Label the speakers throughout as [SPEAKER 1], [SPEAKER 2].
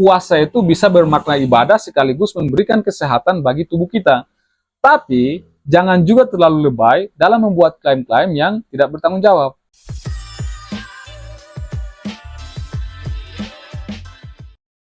[SPEAKER 1] puasa itu bisa bermakna ibadah sekaligus memberikan kesehatan bagi tubuh kita. Tapi, jangan juga terlalu lebay dalam membuat klaim-klaim yang tidak bertanggung jawab.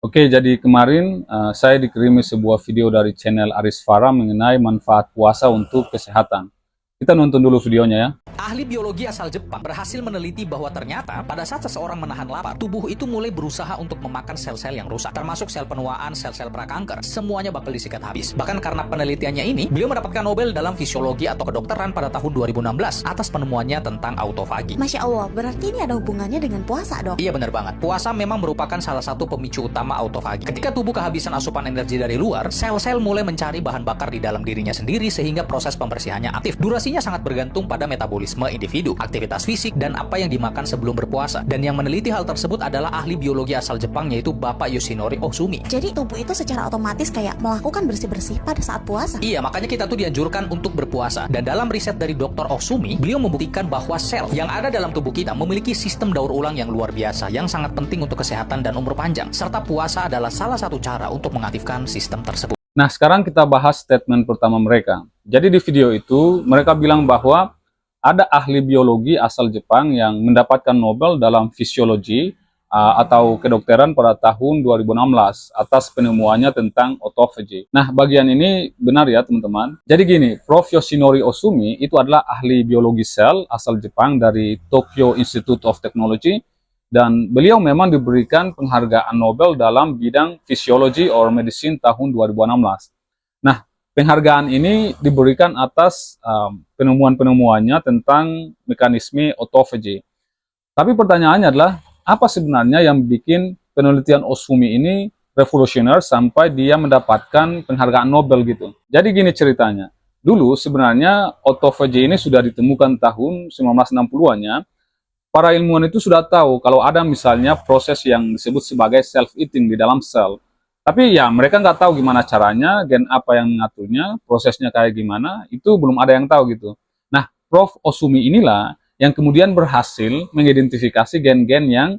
[SPEAKER 1] Oke, jadi kemarin saya dikirimi sebuah video dari channel Aris Farah mengenai manfaat puasa untuk kesehatan. Kita nonton dulu videonya ya.
[SPEAKER 2] Ahli biologi asal Jepang berhasil meneliti bahwa ternyata pada saat seseorang menahan lapar, tubuh itu mulai berusaha untuk memakan sel-sel yang rusak, termasuk sel penuaan, sel-sel prakanker, semuanya bakal disikat habis. Bahkan karena penelitiannya ini, beliau mendapatkan Nobel dalam fisiologi atau kedokteran pada tahun 2016 atas penemuannya tentang autofagi.
[SPEAKER 3] Masya Allah, berarti ini ada hubungannya dengan puasa dong?
[SPEAKER 2] Iya benar banget, puasa memang merupakan salah satu pemicu utama autofagi. Ketika tubuh kehabisan asupan energi dari luar, sel-sel mulai mencari bahan bakar di dalam dirinya sendiri sehingga proses pembersihannya aktif. Durasinya sangat bergantung pada metabolisme individu, aktivitas fisik, dan apa yang dimakan sebelum berpuasa. Dan yang meneliti hal tersebut adalah ahli biologi asal Jepang, yaitu Bapak Yoshinori Ohsumi.
[SPEAKER 3] Jadi tubuh itu secara otomatis kayak melakukan bersih-bersih pada saat puasa?
[SPEAKER 2] Iya, makanya kita tuh dianjurkan untuk berpuasa. Dan dalam riset dari Dr. Ohsumi, beliau membuktikan bahwa sel yang ada dalam tubuh kita memiliki sistem daur ulang yang luar biasa, yang sangat penting untuk kesehatan dan umur panjang. Serta puasa adalah salah satu cara untuk mengaktifkan sistem tersebut.
[SPEAKER 1] Nah, sekarang kita bahas statement pertama mereka. Jadi di video itu, mereka bilang bahwa ada ahli biologi asal Jepang yang mendapatkan Nobel dalam fisiologi atau kedokteran pada tahun 2016 atas penemuannya tentang autophagy. Nah, bagian ini benar ya teman-teman. Jadi gini, Prof. Yoshinori Ohsumi itu adalah ahli biologi sel asal Jepang dari Tokyo Institute of Technology, dan beliau memang diberikan penghargaan Nobel dalam bidang fisiologi or medicine tahun 2016. Nah, penghargaan ini diberikan atas penemuan-penemuannya tentang mekanisme autophagy. Tapi pertanyaannya adalah, apa sebenarnya yang bikin penelitian Ohsumi ini revolusioner sampai dia mendapatkan penghargaan Nobel gitu? Jadi gini ceritanya. Dulu sebenarnya autophagy ini sudah ditemukan tahun 1960-an-nya. Para ilmuwan itu sudah tahu kalau ada misalnya proses yang disebut sebagai self-eating di dalam sel. Tapi ya mereka nggak tahu gimana caranya, gen apa yang mengaturnya, prosesnya kayak gimana, itu belum ada yang tahu gitu. Nah, Prof. Ohsumi inilah yang kemudian berhasil mengidentifikasi gen-gen yang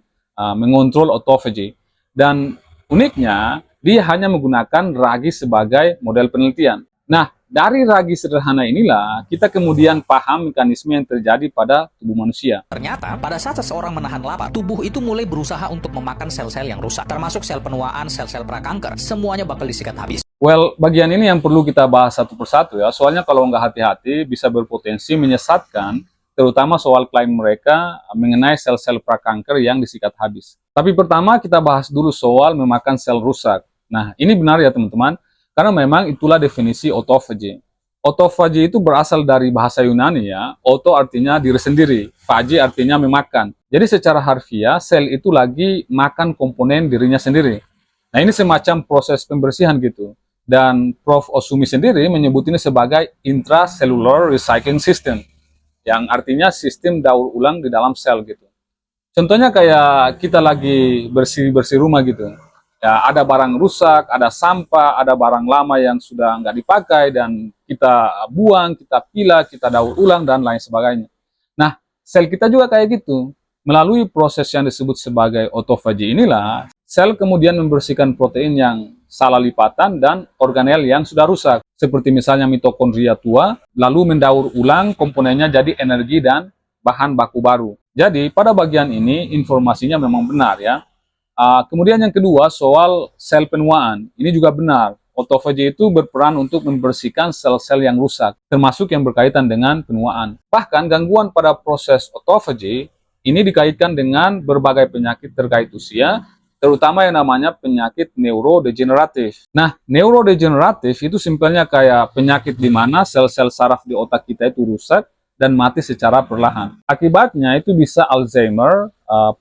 [SPEAKER 1] mengontrol autophagy. Dan uniknya, dia hanya menggunakan ragi sebagai model penelitian. Nah, dari ragi sederhana inilah, kita kemudian paham mekanisme yang terjadi pada tubuh manusia.
[SPEAKER 2] Ternyata, pada saat seseorang menahan lapar, tubuh itu mulai berusaha untuk memakan sel-sel yang rusak, termasuk sel penuaan, sel-sel prakanker, semuanya bakal disikat habis.
[SPEAKER 1] Well, bagian ini yang perlu kita bahas satu persatu ya, soalnya kalau nggak hati-hati bisa berpotensi menyesatkan, terutama soal klaim mereka mengenai sel-sel prakanker yang disikat habis. Tapi pertama kita bahas dulu soal memakan sel rusak. Nah, ini benar ya teman-teman, karena memang itulah definisi autophagy. Autophagy itu berasal dari bahasa Yunani ya. Auto artinya diri sendiri, phagy artinya memakan. Jadi secara harfiah, sel itu lagi makan komponen dirinya sendiri. Nah, ini semacam proses pembersihan gitu. Dan Prof. Ohsumi sendiri menyebut ini sebagai intracellular recycling system, yang artinya sistem daur ulang di dalam sel gitu. Contohnya kayak kita lagi bersih-bersih rumah gitu. Ya, ada barang rusak, ada sampah, ada barang lama yang sudah nggak dipakai dan kita buang, kita pilah, kita daur ulang dan lain sebagainya. Nah, sel kita juga kayak gitu. Melalui proses yang disebut sebagai autophagy inilah, sel kemudian membersihkan protein yang salah lipatan dan organel yang sudah rusak. Seperti misalnya mitokondria tua, lalu mendaur ulang komponennya jadi energi dan bahan baku baru. Jadi, pada bagian ini informasinya memang benar ya. Kemudian yang kedua soal sel penuaan, ini juga benar. Autophagy itu berperan untuk membersihkan sel-sel yang rusak, termasuk yang berkaitan dengan penuaan. Bahkan gangguan pada proses autophagy ini dikaitkan dengan berbagai penyakit terkait usia, terutama yang namanya penyakit neurodegeneratif. Nah, neurodegeneratif itu simpelnya kayak penyakit di mana sel-sel saraf di otak kita itu rusak dan mati secara perlahan. Akibatnya itu bisa Alzheimer,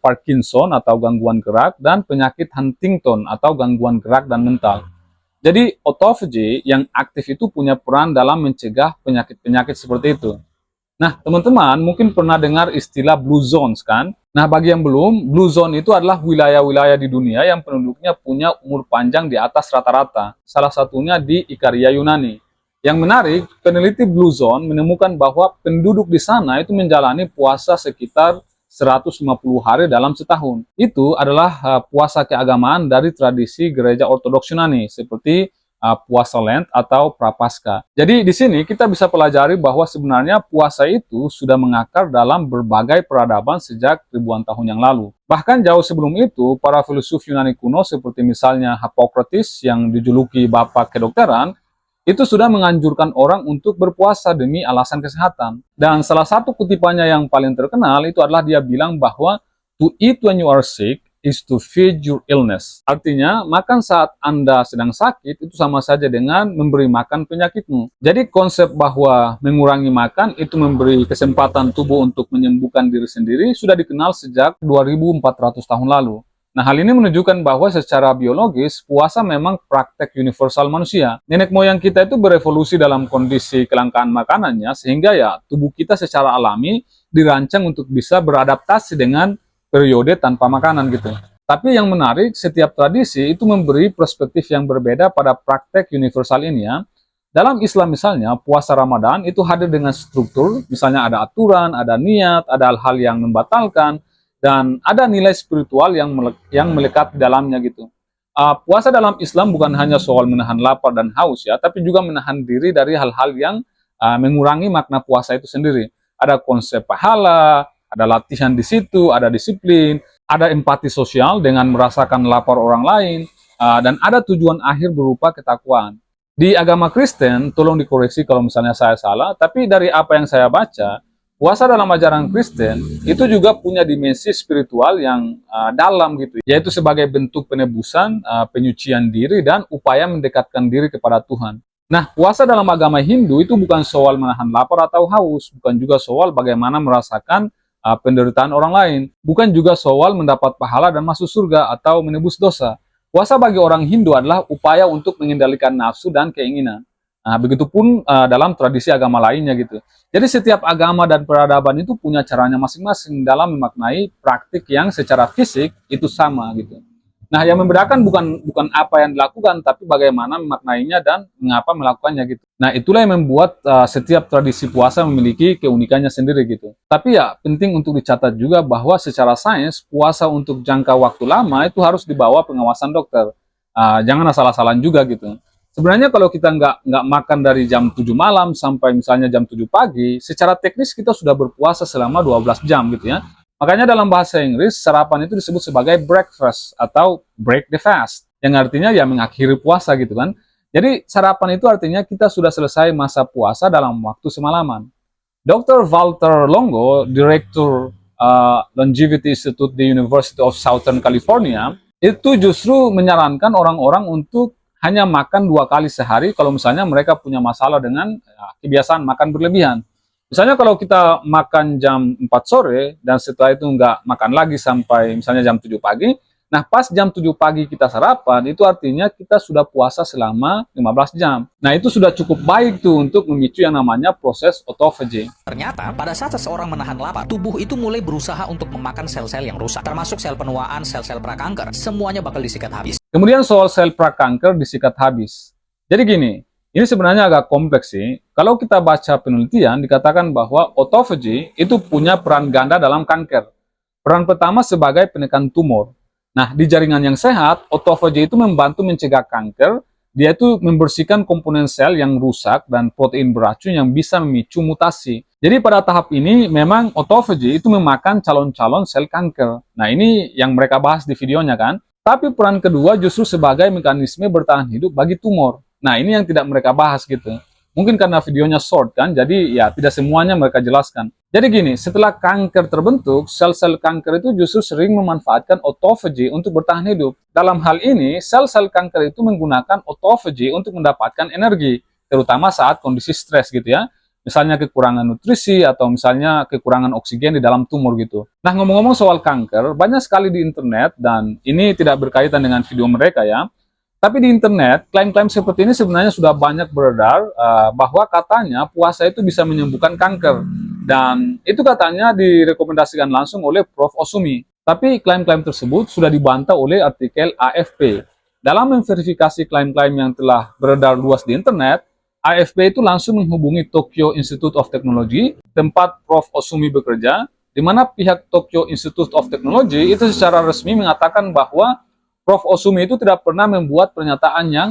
[SPEAKER 1] Parkinson atau gangguan gerak, dan penyakit Huntington atau gangguan gerak dan mental. Jadi autophagy yang aktif itu punya peran dalam mencegah penyakit-penyakit seperti itu. Nah, teman-teman mungkin pernah dengar istilah blue zones kan? Nah, bagi yang belum, blue zone itu adalah wilayah-wilayah di dunia yang penduduknya punya umur panjang di atas rata-rata. Salah satunya di Ikaria, Yunani. Yang menarik, peneliti Blue Zone menemukan bahwa penduduk di sana itu menjalani puasa sekitar 150 hari dalam setahun. Itu adalah puasa keagamaan dari tradisi gereja Ortodoks Yunani seperti puasa Lent atau Prapaskah. Jadi di sini kita bisa pelajari bahwa sebenarnya puasa itu sudah mengakar dalam berbagai peradaban sejak ribuan tahun yang lalu. Bahkan jauh sebelum itu, para filsuf Yunani kuno seperti misalnya Hippocrates yang dijuluki bapak kedokteran, itu sudah menganjurkan orang untuk berpuasa demi alasan kesehatan. Dan salah satu kutipannya yang paling terkenal itu adalah dia bilang bahwa to eat when you are sick is to feed your illness. Artinya, makan saat Anda sedang sakit itu sama saja dengan memberi makan penyakitmu. Jadi konsep bahwa mengurangi makan itu memberi kesempatan tubuh untuk menyembuhkan diri sendiri sudah dikenal sejak 2400 tahun lalu. Nah, hal ini menunjukkan bahwa secara biologis, puasa memang praktek universal manusia. Nenek moyang kita itu berevolusi dalam kondisi kelangkaan makanannya, sehingga ya tubuh kita secara alami dirancang untuk bisa beradaptasi dengan periode tanpa makanan gitu. Tapi yang menarik, setiap tradisi itu memberi perspektif yang berbeda pada praktek universal ini ya. Dalam Islam misalnya, puasa Ramadan itu hadir dengan struktur, misalnya ada aturan, ada niat, ada hal-hal yang membatalkan, dan ada nilai spiritual yang melekat di dalamnya gitu. Puasa dalam Islam bukan hanya soal menahan lapar dan haus ya, tapi juga menahan diri dari hal-hal yang mengurangi makna puasa itu sendiri. Ada konsep pahala, ada latihan di situ, ada disiplin, ada empati sosial dengan merasakan lapar orang lain, dan ada tujuan akhir berupa ketakwaan. Di agama Kristen, tolong dikoreksi kalau misalnya saya salah, tapi dari apa yang saya baca, puasa dalam ajaran Kristen itu juga punya dimensi spiritual yang dalam gitu, yaitu sebagai bentuk penebusan, penyucian diri, dan upaya mendekatkan diri kepada Tuhan. Nah, puasa dalam agama Hindu itu bukan soal menahan lapar atau haus, bukan juga soal bagaimana merasakan penderitaan orang lain, bukan juga soal mendapat pahala dan masuk surga atau menebus dosa. Puasa bagi orang Hindu adalah upaya untuk mengendalikan nafsu dan keinginan. Nah, begitupun dalam tradisi agama lainnya gitu. Jadi setiap agama dan peradaban itu punya caranya masing-masing dalam memaknai praktik yang secara fisik itu sama gitu. Nah, yang membedakan bukan apa yang dilakukan, tapi bagaimana memaknainya dan mengapa melakukannya gitu. Nah, itulah yang membuat setiap tradisi puasa memiliki keunikannya sendiri gitu. Tapi ya, penting untuk dicatat juga bahwa secara sains, puasa untuk jangka waktu lama itu harus dibawa pengawasan dokter. Jangan asal-asalan juga gitu. Sebenarnya kalau kita nggak makan dari jam 7 malam sampai misalnya jam 7 pagi, secara teknis kita sudah berpuasa selama 12 jam gitu ya. Makanya dalam bahasa Inggris, sarapan itu disebut sebagai breakfast atau break the fast, yang artinya ya mengakhiri puasa gitu kan. Jadi sarapan itu artinya kita sudah selesai masa puasa dalam waktu semalaman. Dr. Walter Longo, Direktur Longevity Institute di University of Southern California, itu justru menyarankan orang-orang untuk hanya makan 2 kali sehari kalau misalnya mereka punya masalah dengan kebiasaan makan berlebihan. Misalnya kalau kita makan jam 4 sore dan setelah itu nggak makan lagi sampai misalnya jam 7 pagi, nah pas jam 7 pagi kita sarapan, itu artinya kita sudah puasa selama 15 jam. Nah itu sudah cukup baik tuh untuk memicu yang namanya proses autophagy.
[SPEAKER 2] Ternyata, pada saat seseorang menahan lapar, tubuh itu mulai berusaha untuk memakan sel-sel yang rusak, termasuk sel penuaan, sel-sel prakanker, semuanya bakal disikat habis.
[SPEAKER 1] Kemudian soal sel prakanker disikat habis. Jadi gini, ini sebenarnya agak kompleks sih. Kalau kita baca penelitian, dikatakan bahwa autophagy itu punya peran ganda dalam kanker. Peran pertama sebagai penekan tumor. Nah, di jaringan yang sehat, autophagy itu membantu mencegah kanker. Dia itu membersihkan komponen sel yang rusak dan protein beracun yang bisa memicu mutasi. Jadi pada tahap ini, memang autophagy itu memakan calon-calon sel kanker. Nah, ini yang mereka bahas di videonya kan. Tapi peran kedua justru sebagai mekanisme bertahan hidup bagi tumor. Nah, ini yang tidak mereka bahas gitu. Mungkin karena videonya short kan, jadi ya tidak semuanya mereka jelaskan. Jadi gini, setelah kanker terbentuk, sel-sel kanker itu justru sering memanfaatkan autophagy untuk bertahan hidup. Dalam hal ini, sel-sel kanker itu menggunakan autophagy untuk mendapatkan energi, terutama saat kondisi stres gitu ya. Misalnya kekurangan nutrisi atau misalnya kekurangan oksigen di dalam tumor gitu. Nah, ngomong-ngomong soal kanker, banyak sekali di internet dan ini tidak berkaitan dengan video mereka ya. Tapi di internet, klaim-klaim seperti ini sebenarnya sudah banyak beredar bahwa katanya puasa itu bisa menyembuhkan kanker. Dan itu katanya direkomendasikan langsung oleh Prof. Osumi. Tapi klaim-klaim tersebut sudah dibantah oleh artikel AFP. Dalam memverifikasi klaim-klaim yang telah beredar luas di internet, AFP itu langsung menghubungi Tokyo Institute of Technology, tempat Prof. Osumi bekerja, di mana pihak Tokyo Institute of Technology itu secara resmi mengatakan bahwa Prof. Osumi itu tidak pernah membuat pernyataan yang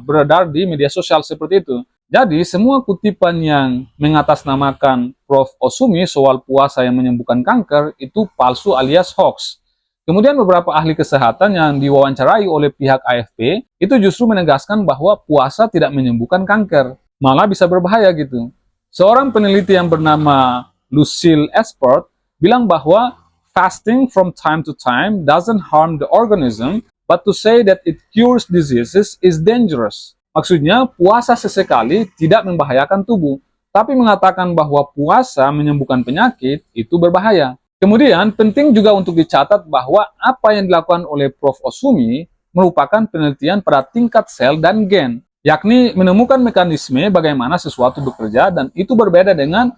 [SPEAKER 1] beredar di media sosial seperti itu. Jadi, semua kutipan yang mengatasnamakan Prof. Osumi soal puasa yang menyembuhkan kanker itu palsu alias hoax. Kemudian beberapa ahli kesehatan yang diwawancarai oleh pihak AFP itu justru menegaskan bahwa puasa tidak menyembuhkan kanker, malah bisa berbahaya gitu. Seorang peneliti yang bernama Lucille Espert bilang bahwa fasting from time to time doesn't harm the organism, but to say that it cures diseases is dangerous. Maksudnya, puasa sesekali tidak membahayakan tubuh, tapi mengatakan bahwa puasa menyembuhkan penyakit itu berbahaya. Kemudian, penting juga untuk dicatat bahwa apa yang dilakukan oleh Prof. Osumi merupakan penelitian pada tingkat sel dan gen, yakni menemukan mekanisme bagaimana sesuatu bekerja, dan itu berbeda dengan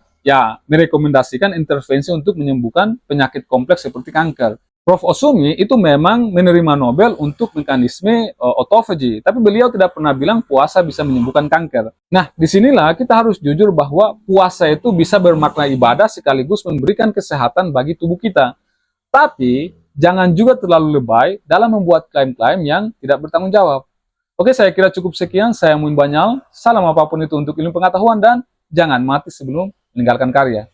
[SPEAKER 1] merekomendasikan intervensi untuk menyembuhkan penyakit kompleks seperti kanker. Prof. Osumi itu memang menerima Nobel untuk mekanisme autophagy, tapi beliau tidak pernah bilang puasa bisa menyembuhkan kanker. Nah, disinilah kita harus jujur bahwa puasa itu bisa bermakna ibadah sekaligus memberikan kesehatan bagi tubuh kita. Tapi, jangan juga terlalu lebay dalam membuat klaim-klaim yang tidak bertanggung jawab. Oke, saya kira cukup sekian. Saya Muin Banyal. Salam apapun itu untuk ilmu pengetahuan dan jangan mati sebelum meninggalkan karya.